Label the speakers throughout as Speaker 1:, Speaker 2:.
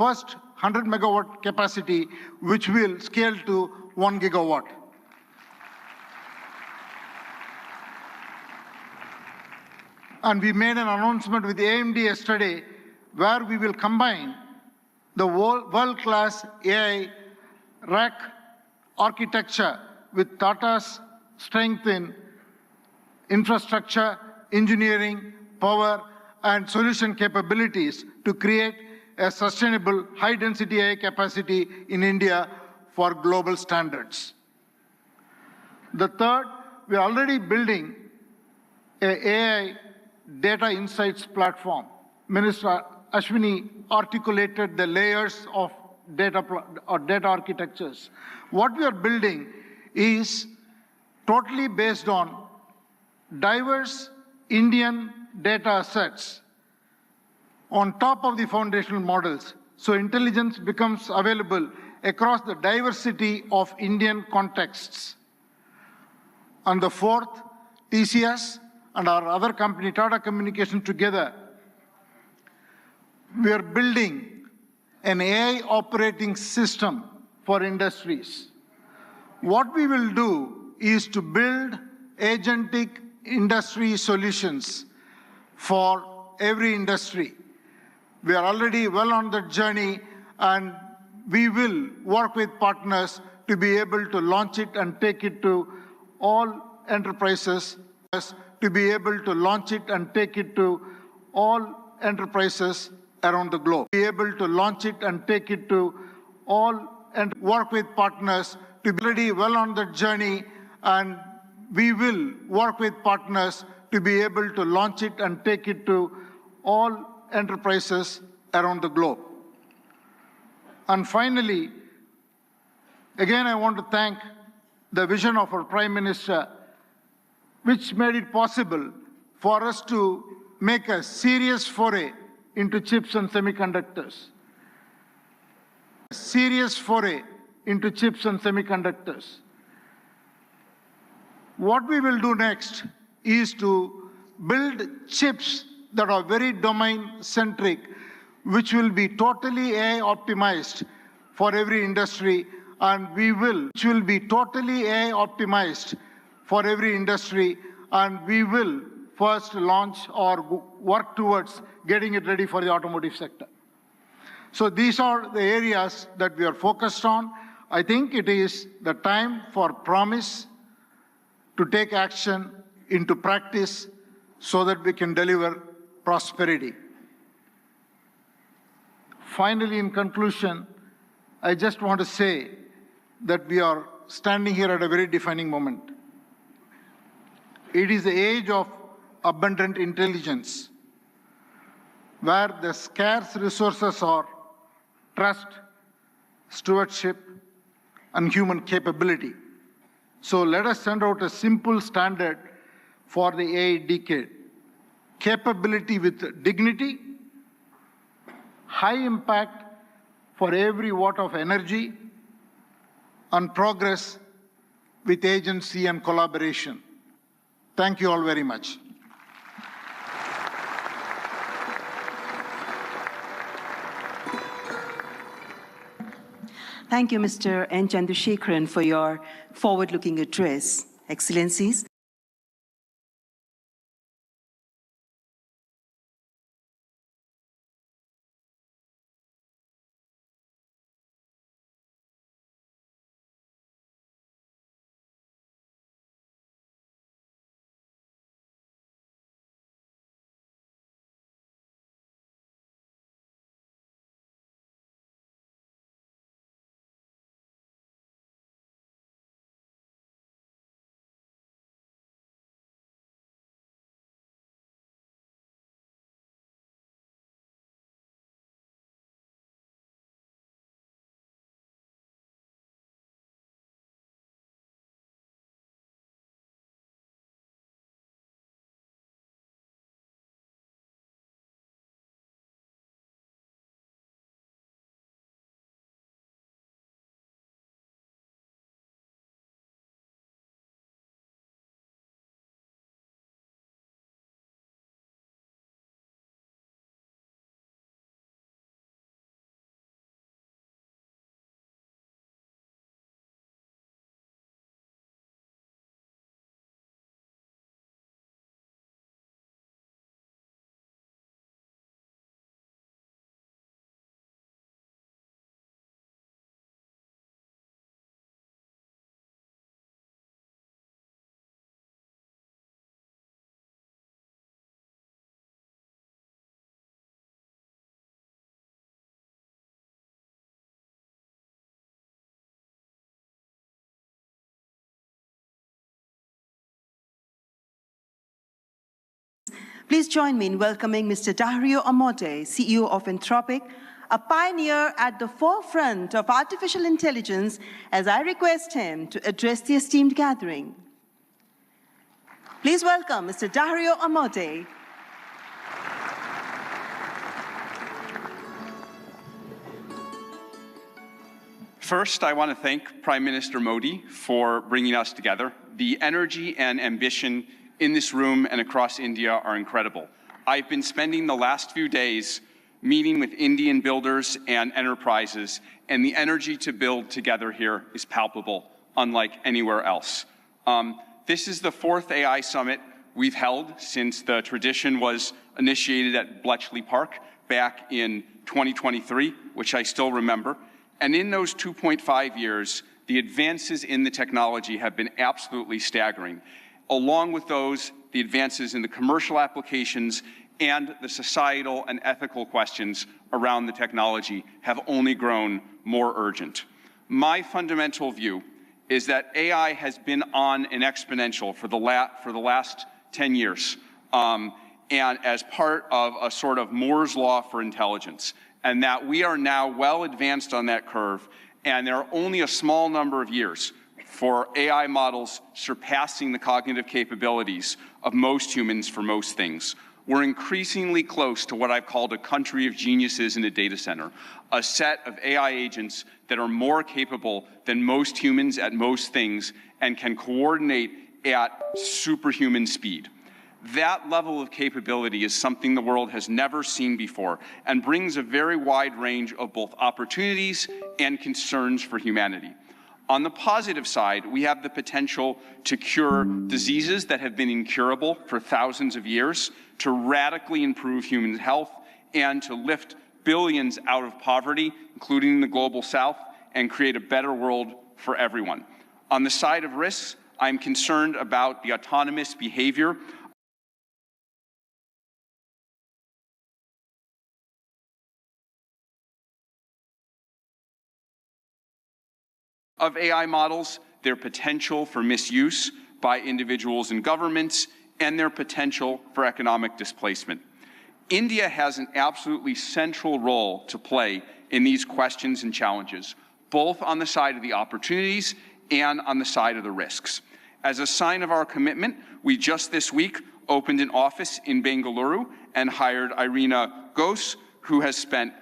Speaker 1: first 100 megawatt capacity, which will scale to 1 gigawatt. And we made an announcement with AMD yesterday where we will combine the world-class AI rack architecture with Tata's strength in infrastructure, engineering, power, and solution capabilities to create a sustainable high-density AI capacity in India for global standards. The third, we are already building an AI data insights platform. Minister Ashwini articulated the layers of data architectures. What we are building is totally based on diverse Indian data assets on top of the foundational models. So intelligence becomes available across the diversity of Indian contexts. And the fourth, TCS and our other company, Tata Communications together, we are building an AI operating system for industries. What we will do is to build agentic industry solutions for every industry. We are already well on that journey, and we will work with partners to be able to launch it and take it to all enterprises, around the globe. Be able to launch it and take it to all and work with partners to be already well on that journey, and we will work with partners to be able to launch it and take it to all enterprises around the globe. And finally, again, I want to thank the vision of our Prime Minister, which made it possible for us to make a serious foray into chips and semiconductors. What we will do next is to build chips that are very domain-centric, which will be totally AI optimized for every industry, and we will first launch or work towards getting it ready for the automotive sector. So these are the areas that we are focused on. I think it is the time for promise to take action into practice so that we can deliver prosperity. Finally, in conclusion, I just want to say that we are standing here at a very defining moment. It is the age of abundant intelligence, where the scarce resources are trust, stewardship, and human capability. So let us send out a simple standard for the AI decade. Capability with dignity, high impact for every watt of energy, and progress with agency and collaboration. Thank you all very much.
Speaker 2: Thank you, Mr. N. Chandrasekaran, for your forward-looking address. Excellencies, Please join me in welcoming Mr. Dario Amodei, CEO of Anthropic, a pioneer at the forefront of artificial intelligence, as I request him to address the esteemed gathering. Please welcome Mr. Dario Amodei.
Speaker 3: First, I want to thank Prime Minister Modi for bringing us together. The energy and ambition in this room and across India are incredible. I've been spending the last few days meeting with Indian builders and enterprises, and the energy to build together here is palpable, unlike anywhere else. This is the 4th AI summit we've held since the tradition was initiated at Bletchley Park back in 2023, which I still remember. And in those 2.5 years, the advances in the technology have been absolutely staggering. Along with those, the advances in the commercial applications and the societal and ethical questions around the technology have only grown more urgent. My fundamental view is that AI has been on an exponential for the last 10 years, and as part of a sort of Moore's law for intelligence, and that we are now well advanced on that curve, and there are only a small number of years for AI models surpassing the cognitive capabilities of most humans for most things. We're increasingly close to what I've called a country of geniuses in a data center, a set of AI agents that are more capable than most humans at most things and can coordinate at superhuman speed. That level of capability is something the world has never seen before and brings a very wide range of both opportunities and concerns for humanity. On the positive side, we have the potential to cure diseases that have been incurable for thousands of years, to radically improve human health, and to lift billions out of poverty, including the global south, and create a better world for everyone. On the side of risks, I'm concerned about the autonomous behavior of AI models, their potential for misuse by individuals and governments, and their potential for economic displacement. India has an absolutely central role to play in these questions and challenges, both on the side of the opportunities and on the side of the risks. As a sign of our commitment, we just this week opened an office in Bengaluru and hired Irina Ghosh, who has spent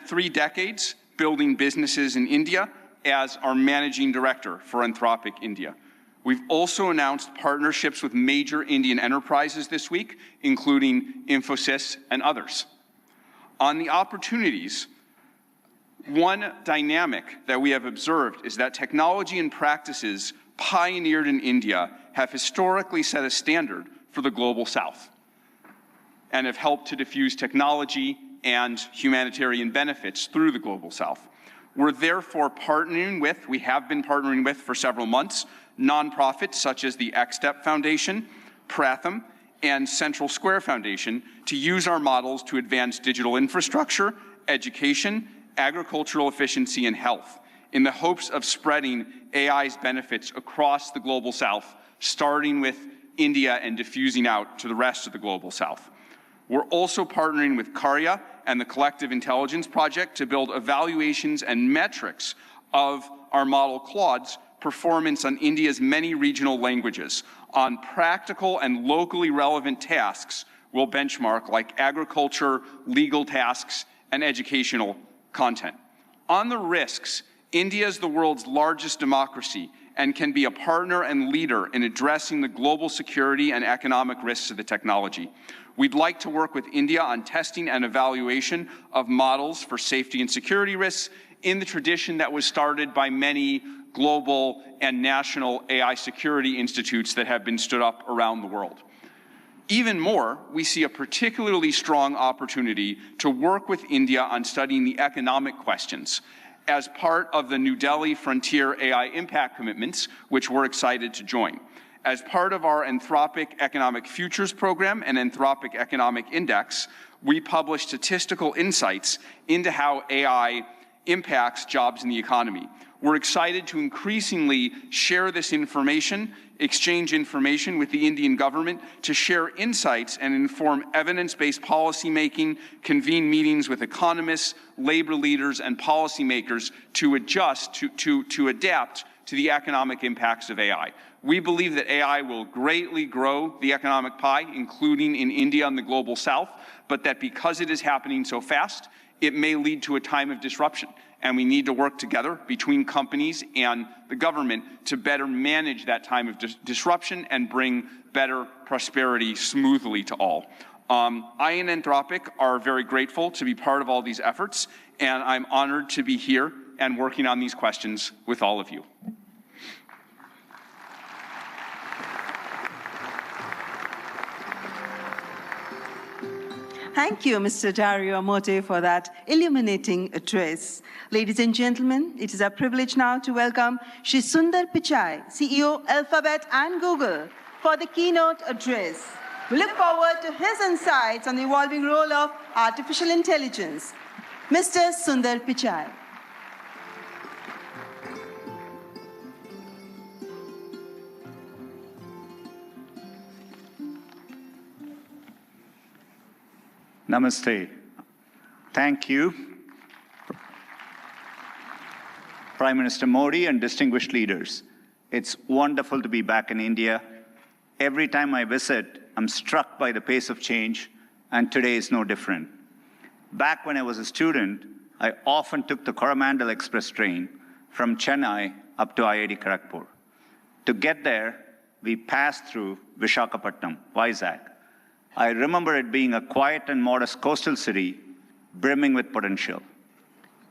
Speaker 3: 3 decades building businesses in India as our managing director for Anthropic India. We've also announced partnerships with major Indian enterprises this week, including Infosys and others. On the opportunities, one dynamic that we have observed is that technology and practices pioneered in India have historically set a standard for the global south and have helped to diffuse technology and humanitarian benefits through the global south. We're therefore we have been partnering with for several months, nonprofits such as the XSTEP Foundation, Pratham, and Central Square Foundation to use our models to advance digital infrastructure, education, agricultural efficiency, and health in the hopes of spreading AI's benefits across the global south, starting with India and diffusing out to the rest of the global south. We're also partnering with Karya and the Collective Intelligence Project to build evaluations and metrics of our model Claude's performance on India's many regional languages on practical and locally relevant tasks we'll benchmark like agriculture, legal tasks, and educational content. On the risks, India is the world's largest democracy and can be a partner and leader in addressing the global security and economic risks of the technology. We'd like to work with India on testing and evaluation of models for safety and security risks in the tradition that was started by many global and national AI security institutes that have been stood up around the world. Even more, we see a particularly strong opportunity to work with India on studying the economic questions as part of the New Delhi Frontier AI Impact Commitments, which we're excited to join. As part of our Anthropic Economic Futures Program and Anthropic Economic Index, we publish statistical insights into how AI impacts jobs in the economy. We're excited to increasingly share this information, exchange information with the Indian government to share insights and inform evidence-based policymaking, convene meetings with economists, labor leaders, and policymakers to adjust, to adapt to the economic impacts of AI. We believe that AI will greatly grow the economic pie, including in India and the global south, but that because it is happening so fast, it may lead to a time of disruption. And we need to work together between companies and the government to better manage that time of disruption and bring better prosperity smoothly to all. I and Anthropic are very grateful to be part of all these efforts, and I'm honored to be here and working on these questions with all of you.
Speaker 2: Thank you, Mr. Dario Amodei, for that illuminating address. Ladies and gentlemen, it is our privilege now to welcome Shri Sundar Pichai, CEO, Alphabet and Google, for the keynote address. We look forward to his insights on the evolving role of artificial intelligence. Mr. Sundar Pichai.
Speaker 4: Namaste. Thank you, Prime Minister Modi and distinguished leaders. It's wonderful to be back in India. Every time I visit, I'm struck by the pace of change, and today is no different. Back when I was a student, I often took the Coromandel Express train from Chennai up to IIT Kharagpur. To get there, we passed through Visakhapatnam, Vizag. I remember it being a quiet and modest coastal city brimming with potential.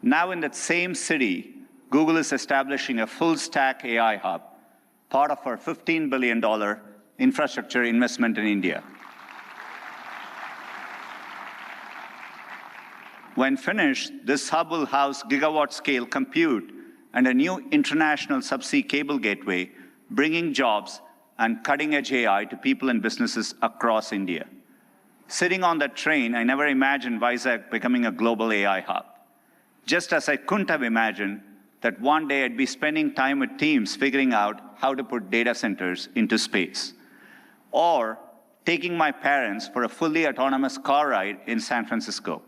Speaker 4: Now in that same city, Google is establishing a full-stack AI hub, part of our $15 billion infrastructure investment in India. When finished, this hub will house gigawatt-scale compute and a new international subsea cable gateway, bringing jobs and cutting-edge AI to people and businesses across India. Sitting on that train, I never imagined Vizag becoming a global AI hub. Just as I couldn't have imagined that one day I'd be spending time with teams figuring out how to put data centers into space. Or taking my parents for a fully autonomous car ride in San Francisco.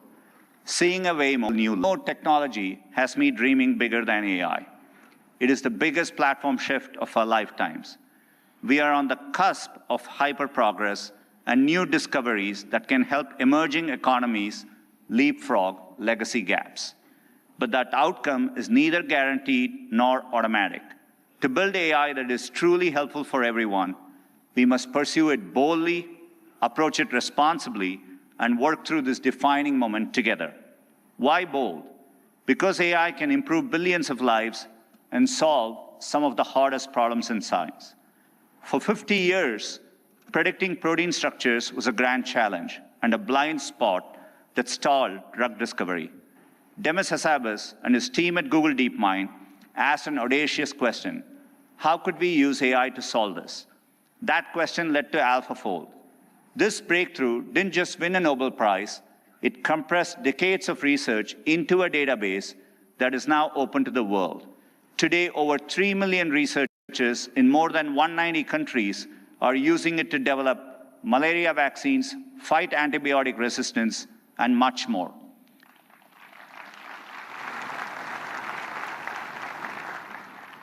Speaker 4: Seeing a Waymo new technology has me dreaming bigger than AI. It is the biggest platform shift of our lifetimes. We are on the cusp of hyper-progress and new discoveries that can help emerging economies leapfrog legacy gaps. But that outcome is neither guaranteed nor automatic. To build AI that is truly helpful for everyone, we must pursue it boldly, approach it responsibly, and work through this defining moment together. Why bold? Because AI can improve billions of lives and solve some of the hardest problems in science. For 50 years, predicting protein structures was a grand challenge and a blind spot that stalled drug discovery. Demis Hassabis and his team at Google DeepMind asked an audacious question: how could we use AI to solve this? That question led to AlphaFold. This breakthrough didn't just win a Nobel Prize, it compressed decades of research into a database that is now open to the world. Today, over 3 million researchers in more than 190 countries are using it to develop malaria vaccines, fight antibiotic resistance, and much more.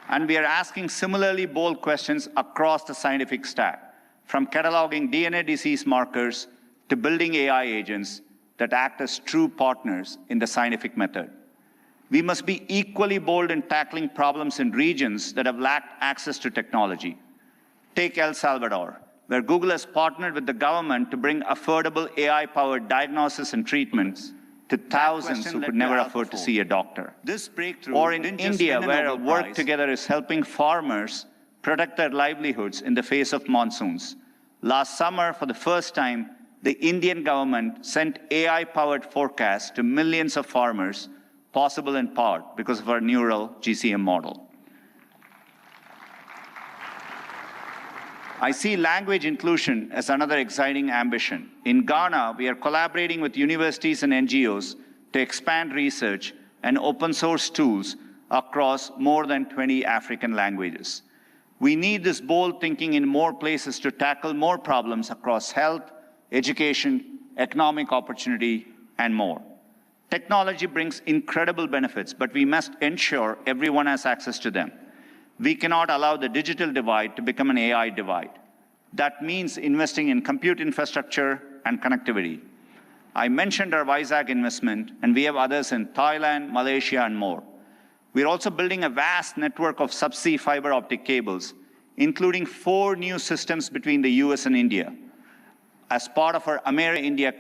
Speaker 4: And we are asking similarly bold questions across the scientific stack, from cataloging DNA disease markers to building AI agents that act as true partners in the scientific method. We must be equally bold in tackling problems in regions that have lacked access to technology. Take El Salvador, where Google has partnered with the government to bring affordable AI-powered diagnosis and treatments to thousands who could never afford to see a doctor. This breakthrough, or in India, where our work together is helping farmers protect their livelihoods in the face of monsoons. Last summer, for the first time, the Indian government sent AI-powered forecasts to millions of farmers, possible in part because of our neural GCM model. I see language inclusion as another exciting ambition. In Ghana, we are collaborating with universities and NGOs to expand research and open source tools across more than 20 African languages. We need this bold thinking in more places to tackle more problems across health, education, economic opportunity, and more. Technology brings incredible benefits, but we must ensure everyone has access to them. We cannot allow the digital divide to become an AI divide. That means investing in compute infrastructure and connectivity. I mentioned our Vizag investment, and we have others in Thailand, Malaysia, and more. We're also building a vast network of subsea fiber optic cables, including 4 new systems between the US and India. As part of our America-India